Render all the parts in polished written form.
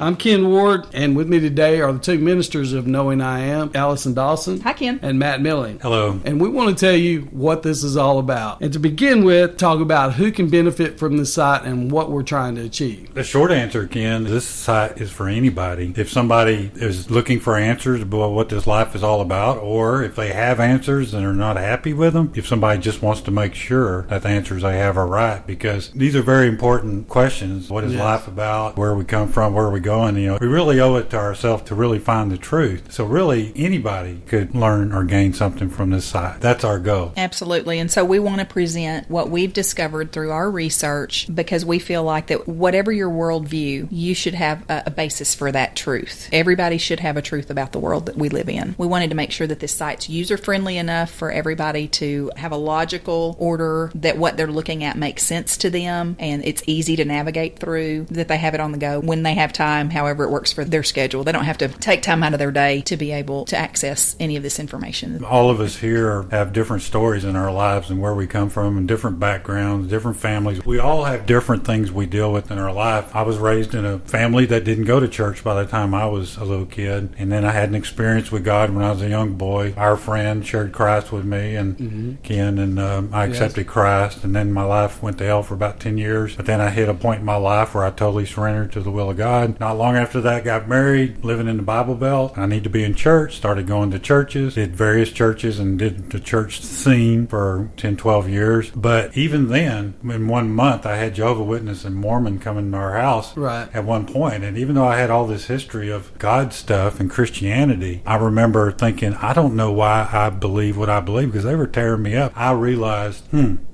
I'm Ken Ward, and with me today are the two ministers of Knowing I Am, Allison Dawson. Hi, Ken. And Matt Milling. Hello. And we want to tell you what this is all about. And to begin with, talk about who can benefit from this site and what we're trying to achieve. The short answer, Ken, this site is for anybody. If somebody is looking for answers about what this life is all about, or if they have answers and are not happy with them, if somebody just wants to make sure that the answers they have are right, because these are very important questions. What is life about? Where we come from? Where are we going? We really owe it to ourselves to really find the truth. So really, anybody could learn or gain something from this site. That's our goal. Absolutely. And so we want to present what we've discovered through our research, because we feel like that whatever your worldview, you should have a basis for that truth. Everybody should have a truth about the world that we live in. We wanted to make sure that this site's user-friendly enough for everybody to have a logical order, that what they're looking at makes sense to them, and it's easy to navigate through, that they have it on the go when they have time, however it works for their schedule. They don't have to take time out of their day to be able to access any of this information. All of us here have different stories in our lives and where we come from and different backgrounds, different families. We all have different things we deal with in our life. I was raised in a family that didn't go to church by the time I was a little kid. And then I had an experience with God when I was a young boy. Our friend shared Christ with me and Ken, and I accepted Christ. And then my life went to hell for about 10 years. But then I hit a point in my life where I totally surrendered to the will of God. Not long after that, got married, living in the Bible Belt. I need to be in church, started going to churches, did various churches and did the church scene for 10, 12 years. But even then, in 1 month, I had Jehovah's Witness and Mormon coming to our house at one point. And even though I had all this history of God stuff and Christianity, I remember thinking, I don't know why I believe what I believe, because they were tearing me up. I realized,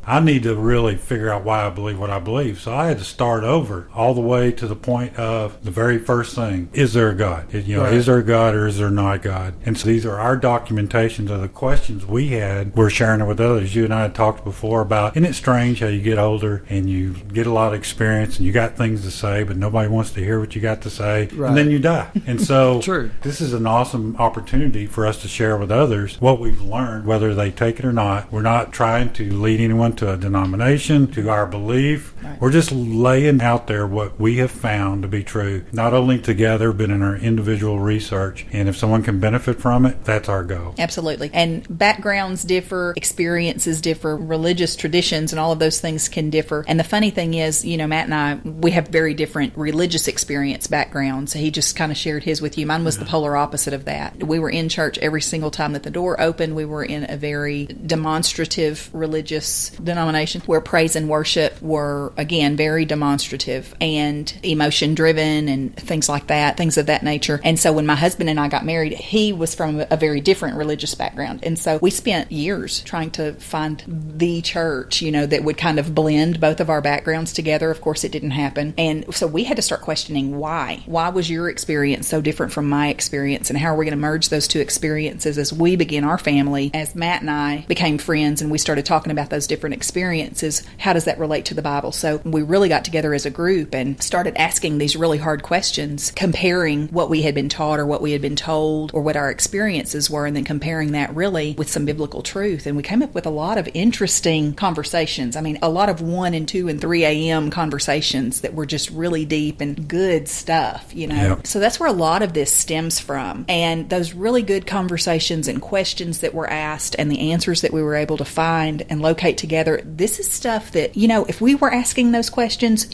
I need to really figure out why I believe what I believe. So I had to start over all the way to the point of the very first thing. Is there a God? Is there a God or is there not God? And so these are our documentations of the questions we had. We're sharing it with others. You and I had talked before about, isn't it strange how you get older and you get a lot of experience and you got things to say, but nobody wants to hear what you got to say, and then you die. And so this is an awesome opportunity for us to share with others what we've learned, whether they take it or not. We're not trying to lead anyone to a denomination, to our belief. We're just laying out there what we have found to be true, not only together, but in our individual research. And if someone can benefit from it, that's our goal. Absolutely. And backgrounds differ, experiences differ, religious traditions and all of those things can differ. And the funny thing is, Matt and I, we have very different religious experience backgrounds. He just kind of shared his with you. Mine was the polar opposite of that. We were in church every single time that the door opened. We were in a very demonstrative religious denomination where praise and worship were, again, very demonstrative and emotion driven and things like that, things of that nature. And so when my husband and I got married, he was from a very different religious background. And so we spent years trying to find the church, that would kind of blend both of our backgrounds together. Of course, it didn't happen. And so we had to start questioning why. Why was your experience so different from my experience? And how are we going to merge those two experiences as we begin our family? As Matt and I became friends and we started talking about those different experiences, how does that relate to the Bible? So we really got together as a group and started asking these really hard questions, comparing what we had been taught or what we had been told or what our experiences were, and then comparing that really with some biblical truth. And we came up with a lot of interesting conversations. I mean, a lot of 1 and 2 and 3 a.m. conversations that were just really deep and good stuff, Yep. So that's where a lot of this stems from. And those really good conversations and questions that were asked and the answers that we were able to find and locate together, this is stuff that, if we were asking those questions,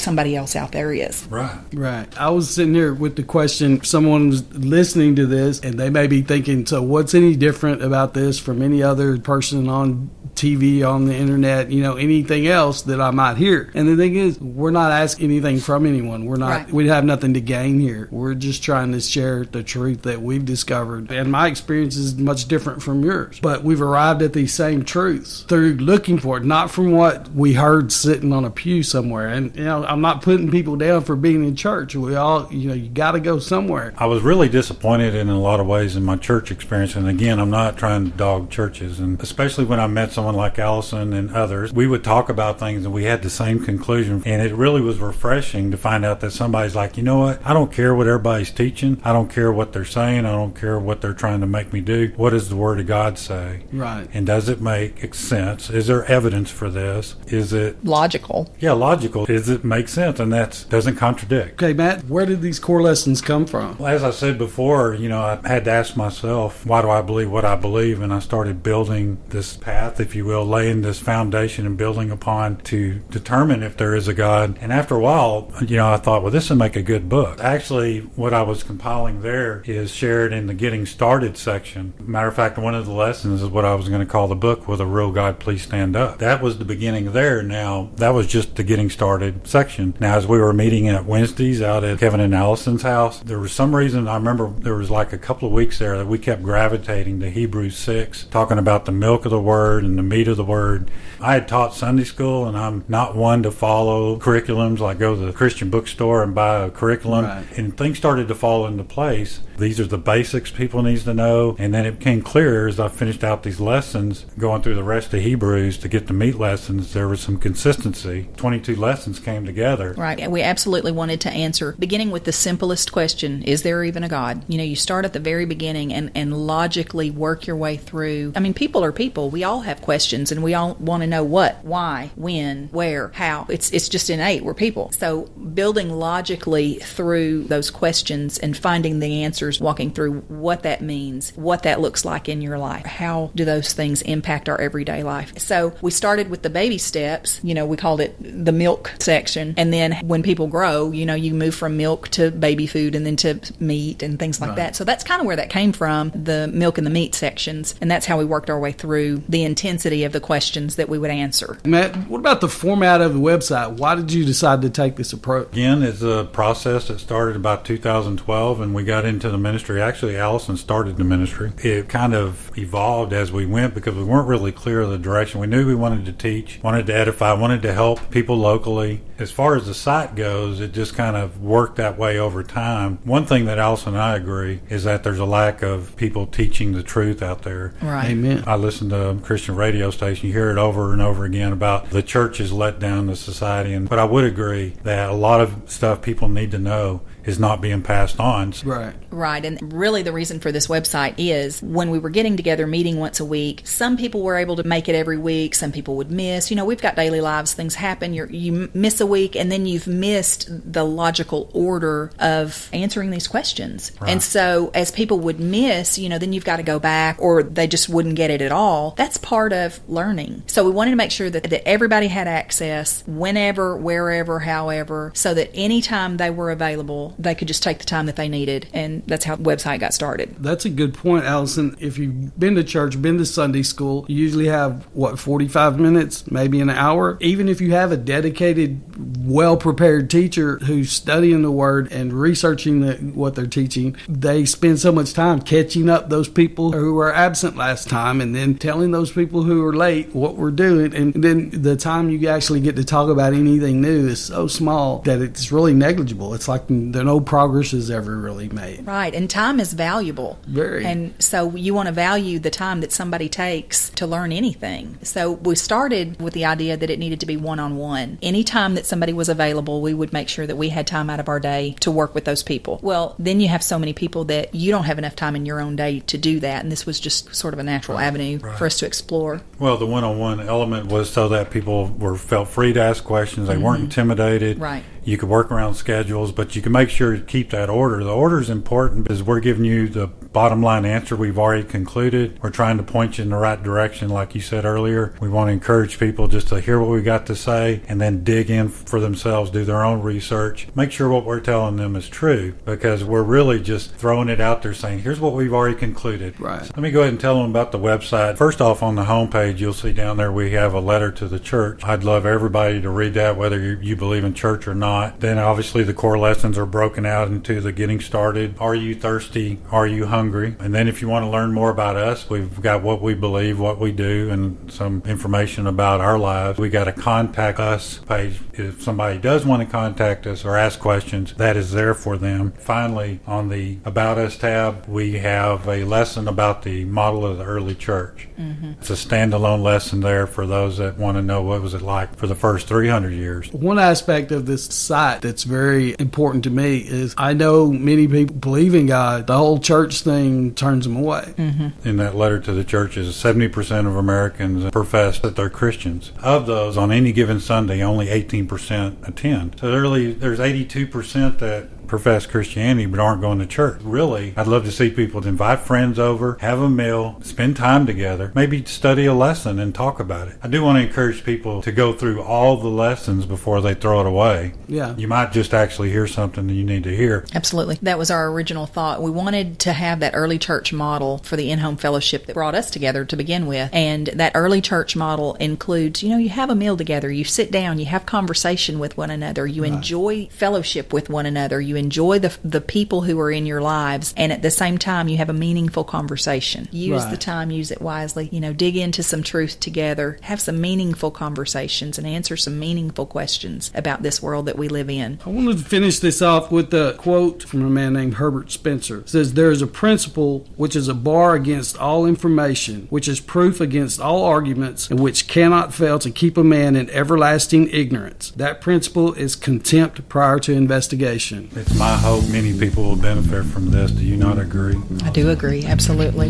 somebody else out there is. Right. I was sitting here with the question, someone's listening to this and they may be thinking, so what's any different about this from any other person on TV, on the internet, anything else that I might hear? And the thing is, we're not asking anything from anyone. We have nothing to gain here. We're just trying to share the truth that we've discovered. And my experience is much different from yours. But we've arrived at these same truths through looking for it, not from what we heard sitting on a pew somewhere. And, I'm not putting people down for being in church. We all, you got to go somewhere. I was really disappointed in a lot of ways in my church experience. And again, I'm not trying to dog churches. And especially when I met some someone like Allison and others, we would talk about things and we had the same conclusion. And it really was refreshing to find out that somebody's like, you know what? I don't care what everybody's teaching. I don't care what they're saying. I don't care what they're trying to make me do. What does the Word of God say? Right. And does it make sense? Is there evidence for this? Is it Logical. Yeah, logical. Does it make sense? And that doesn't contradict. Okay, Matt, where did these core lessons come from? Well, as I said before, I had to ask myself, why do I believe what I believe? And I started building this path, if you will, laying this foundation and building upon to determine if there is a God. And after a while, I thought, well, this would make a good book. Actually, what I was compiling there is shared in the Getting Started section. Matter of fact, one of the lessons is what I was going to call the book, Will a Real God Please Stand Up? That was the beginning there. Now, that was just the Getting Started section. Now, as we were meeting at Wednesdays out at Kevin and Allison's house, there was some reason, I remember there was like a couple of weeks there that we kept gravitating to Hebrews 6, talking about the milk of the Word and the meat of the Word. I had taught Sunday school, and I'm not one to follow curriculums, like go to the Christian bookstore and buy a curriculum. Right. And things started to fall into place. These are the basics people need to know. And then it became clear as I finished out these lessons, going through the rest of Hebrews to get the meat lessons, there was some consistency. 22 lessons came together. Right. And we absolutely wanted to answer, beginning with the simplest question, is there even a God? You start at the very beginning and logically work your way through. I mean, people are people. We all have questions, and we all want to know what, why, when, where, how. It's just innate. We're people. So building logically through those questions and finding the answers, walking through what that means, what that looks like in your life. How do those things impact our everyday life? So we started with the baby steps. We called it the milk section. And then when people grow, you move from milk to baby food and then to meat and things like that. So that's kind of where that came from, the milk and the meat sections. And that's how we worked our way through the intensity of the questions that we would answer. Matt, what about the format of the website? Why did you decide to take this approach? Again, it's a process that started about 2012, and we got into the ministry. Actually, Allison started the ministry. It kind of evolved as we went because we weren't really clear of the direction. We knew we wanted to teach, wanted to edify, wanted to help people locally. As far as the site goes, it just kind of worked that way over time. One thing that Allison and I agree is that there's a lack of people teaching the truth out there. Right. Amen. I listen to a Christian radio station. You hear it over and over again about the church has let down the society. But I would agree that a lot of stuff people need to know is not being passed on. Right. Right. And really the reason for this website is when we were getting together, meeting once a week, some people were able to make it every week. Some people would miss. We've got daily lives. Things happen. You miss a week, and then you've missed the logical order of answering these questions. Right. And so as people would miss, then you've got to go back, or they just wouldn't get it at all. That's part of learning. So we wanted to make sure that everybody had access whenever, wherever, however, so that anytime they were available, they could just take the time that they needed. And that's how the website got started. That's a good point, Allison. If you've been to church, been to Sunday school, you usually have, 45 minutes, maybe an hour. Even if you have a dedicated, well-prepared teacher who's studying the Word and researching what they're teaching, they spend so much time catching up those people who were absent last time and then telling those people who are late what we're doing. And then the time you actually get to talk about anything new is so small that it's really negligible. It's like no progress is ever really made. Right. And time is valuable. Very. And so you want to value the time that somebody takes to learn anything. So we started with the idea that it needed to be one-on-one. Anytime that somebody was available, we would make sure that we had time out of our day to work with those people. Well, then you have so many people that you don't have enough time in your own day to do that. And this was just sort of a natural avenue for us to explore. Well, the one-on-one element was so that people felt free to ask questions. They weren't intimidated. Right. You could work around schedules, but you can make sure to keep that order. The order is important because we're giving you the bottom line answer we've already concluded. We're trying to point you in the right direction, like you said earlier. We want to encourage people just to hear what we got to say and then dig in for themselves, do their own research, make sure what we're telling them is true, because we're really just throwing it out there saying, here's what we've already concluded. Right. Let me go ahead and tell them about the website. First off, on the homepage, you'll see down there we have a letter to the church. I'd love everybody to read that, whether you believe in church or not. not. Then obviously the core lessons are broken out into the getting started. Are you thirsty? Are you hungry? And then if you want to learn more about us, we've got what we believe, what we do, and some information about our lives. We got a contact us page. If somebody does want to contact us or ask questions, that is there for them. Finally, on the About Us tab, we have a lesson about the model of the early church. Mm-hmm. It's a standalone lesson there for those that want to know what was it like for the first 300 years. One aspect of this site that's very important to me is I know many people believe in God. The whole church thing turns them away. Mm-hmm. In that letter to the churches, 70% of Americans profess that they're Christians. Of those, on any given Sunday, only 18% attend. So there's 82% that profess Christianity but aren't going to church. Really, I'd love to see people to invite friends over, have a meal, spend time together, maybe study a lesson and talk about it. I do want to encourage people to go through all the lessons before they throw it away. Yeah. You might just actually hear something that you need to hear. Absolutely. That was our original thought. We wanted to have that early church model for the in-home fellowship that brought us together to begin with. And that early church model includes, you have a meal together, you sit down, you have conversation with one another, you enjoy fellowship with one another, you enjoy the people who are in your lives, and at the same time you have a meaningful conversation. Use the time, use it wisely, dig into some truth together, have some meaningful conversations, and answer some meaningful questions about this world that we live in. I wanted to finish this off with a quote from a man named Herbert Spencer. It says, "There is a principle which is a bar against all information, which is proof against all arguments, and which cannot fail to keep a man in everlasting ignorance. That principle is contempt prior to investigation." It's my hope many people will benefit from this. Do you not agree? I do agree, absolutely.